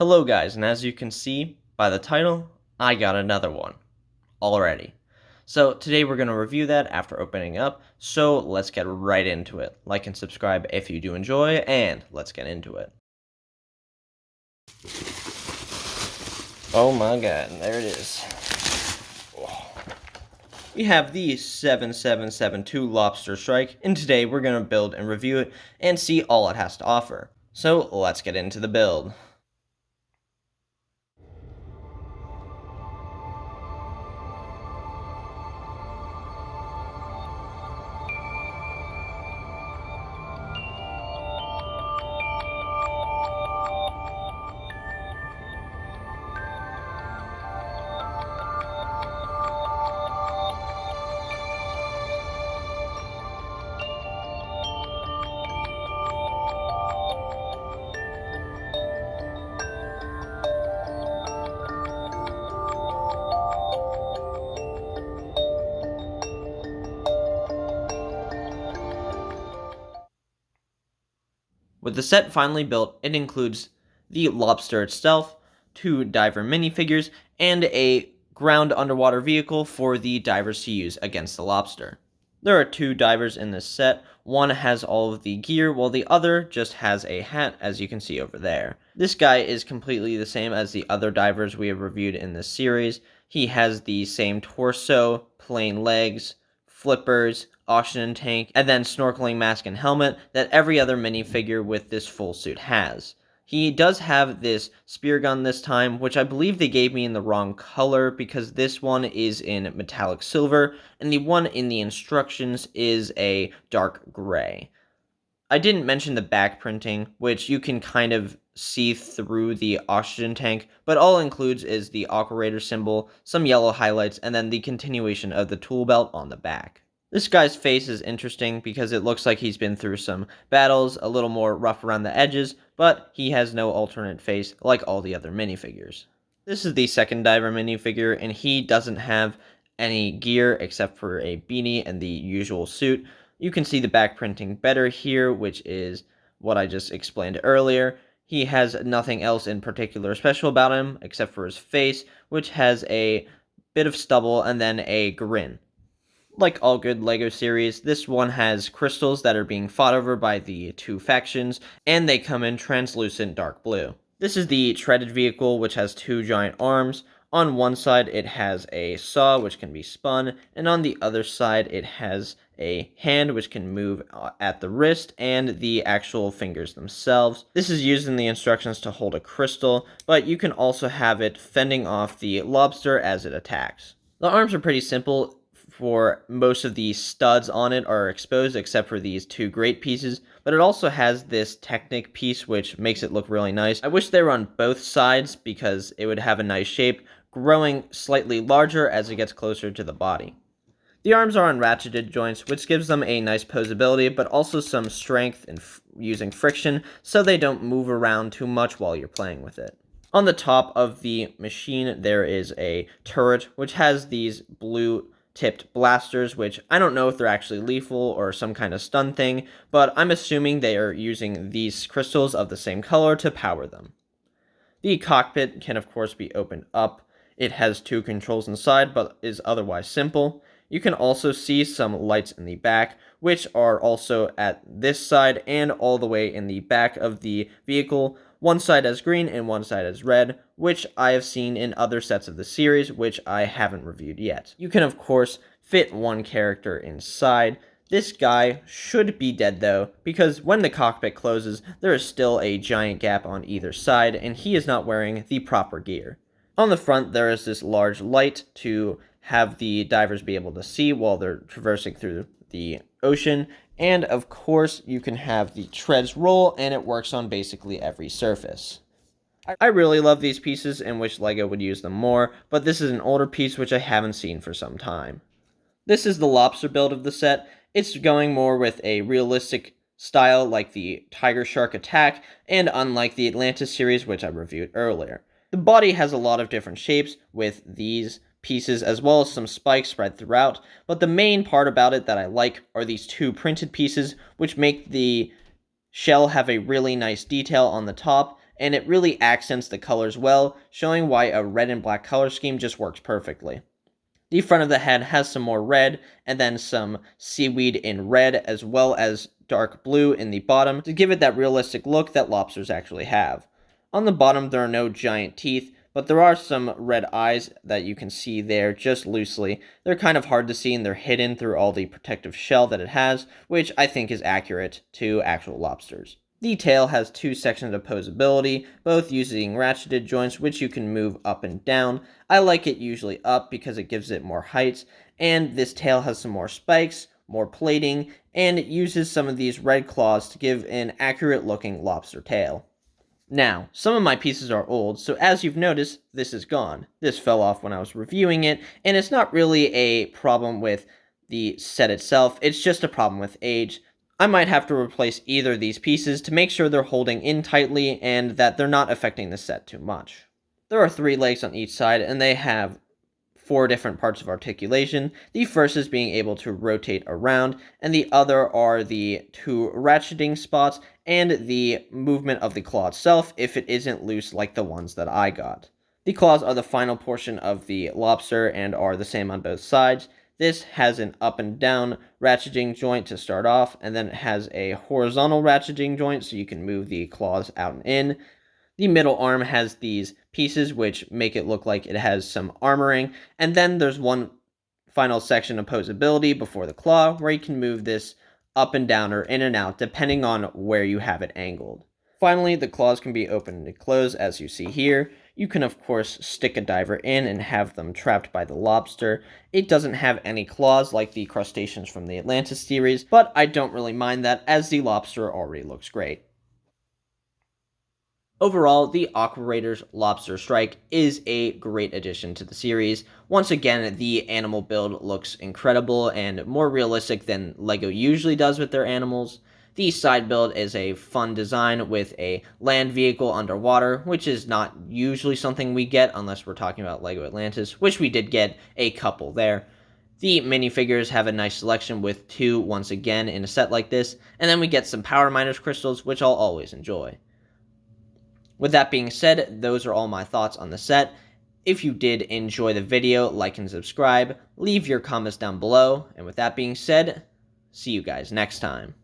Hello guys, and as you can see by the title, I got another one already. So today we're going to review that after opening up, so let's get right into it. Like and subscribe if you do enjoy, and let's get into it. Oh my god, there it is. We have the 7772 Lobster Strike, and today we're going to build and review it and see all it has to offer. So let's get into the build. With the set finally built, it includes the lobster itself, 2 diver minifigures, and a ground underwater vehicle for the divers to use against the lobster. There are 2 divers in this set. One has all of the gear, while the other just has a hat, as you can see over there. This guy is completely the same as the other divers we have reviewed in this series. He has the same torso, plain legs, flippers, oxygen tank, and then snorkeling mask and helmet that every other minifigure with this full suit has. He does have this spear gun this time, which I believe they gave me in the wrong color because this one is in metallic silver, and the one in the instructions is a dark gray. I didn't mention the back printing, which you can kind of see through the oxygen tank, but all it includes is the Aqua Raiders symbol, some yellow highlights, and then the continuation of the tool belt on the back. This guy's face is interesting because it looks like he's been through some battles, a little more rough around the edges, but he has no alternate face like all the other minifigures. This is the second diver minifigure, and he doesn't have any gear except for a beanie and the usual suit. You can see the back printing better here, which is what I just explained earlier. He has nothing else in particular special about him except for his face, which has a bit of stubble and then a grin. Like all good LEGO series, this one has crystals that are being fought over by the 2 factions, and they come in translucent dark blue. This is the treaded vehicle, which has 2 giant arms. On one side, it has a saw, which can be spun, and on the other side, it has a hand, which can move at the wrist, and the actual fingers themselves. This is used in the instructions to hold a crystal, but you can also have it fending off the lobster as it attacks. The arms are pretty simple. For most of the studs on it are exposed except for these 2 great pieces, but it also has this Technic piece which makes it look really nice. I wish they were on both sides because it would have a nice shape, growing slightly larger as it gets closer to the body. The arms are on ratcheted joints, which gives them a nice posability, but also some strength in using friction so they don't move around too much while you're playing with it. On the top of the machine there is a turret which has these blue tipped blasters, which I don't know if they're actually lethal or some kind of stun thing, but I'm assuming they are using these crystals of the same color to power them. The cockpit can of course be opened up. It has 2 controls inside, but is otherwise simple. You can also see some lights in the back, which are also at this side and all the way in the back of the vehicle. One side as green and one side as red, which I have seen in other sets of the series, which I haven't reviewed yet. You can, of course, fit one character inside. This guy should be dead, though, because when the cockpit closes, there is still a giant gap on either side, and he is not wearing the proper gear. On the front, there is this large light to have the divers be able to see while they're traversing through the ocean, and of course you can have the treads roll, and it works on basically every surface. I really love these pieces and wish LEGO would use them more, but this is an older piece which I haven't seen for some time. This is the lobster build of the set. It's going more with a realistic style like the Tiger Shark Attack, and unlike the Atlantis series which I reviewed earlier. The body has a lot of different shapes with these pieces as well as some spikes spread throughout, but the main part about it that I like are these 2 printed pieces which make the shell have a really nice detail on the top, and it really accents the colors well, showing why a red and black color scheme just works perfectly. The front of the head has some more red, and then some seaweed in red, as well as dark blue in the bottom to give it that realistic look that lobsters actually have. On the bottom, there are no giant teeth, but there are some red eyes that you can see there just loosely. They're kind of hard to see, and they're hidden through all the protective shell that it has, which I think is accurate to actual lobsters. The tail has two sections of posability, both using ratcheted joints which you can move up and down. I like it usually up because it gives it more height, and this tail has some more spikes, more plating, and it uses some of these red claws to give an accurate looking lobster tail. Now, some of my pieces are old, so as you've noticed, this is gone. This fell off when I was reviewing it, and it's not really a problem with the set itself, it's just a problem with age. I might have to replace either of these pieces to make sure they're holding in tightly and that they're not affecting the set too much. There are 3 legs on each side, and they have 4 different parts of articulation. The first is being able to rotate around, and the other are the 2 ratcheting spots and the movement of the claw itself if it isn't loose like the ones that I got. The claws are the final portion of the lobster and are the same on both sides. This has an up and down ratcheting joint to start off, and then it has a horizontal ratcheting joint so you can move the claws out and in. The middle arm has these pieces which make it look like it has some armoring, and then there's one final section of posability before the claw where you can move this up and down or in and out depending on where you have it angled. Finally, the claws can be opened and closed as you see here. You can of course stick a diver in and have them trapped by the lobster. It doesn't have any claws like the crustaceans from the Atlantis series, but I don't really mind that as the lobster already looks great. Overall, the Aqua Raiders Lobster Strike is a great addition to the series. Once again, the animal build looks incredible and more realistic than LEGO usually does with their animals. The side build is a fun design with a land vehicle underwater, which is not usually something we get unless we're talking about LEGO Atlantis, which we did get a couple there. The minifigures have a nice selection with 2 once again in a set like this, and then we get some Power Miners crystals, which I'll always enjoy. With that being said, those are all my thoughts on the set. If you did enjoy the video, like and subscribe, leave your comments down below, and with that being said, see you guys next time.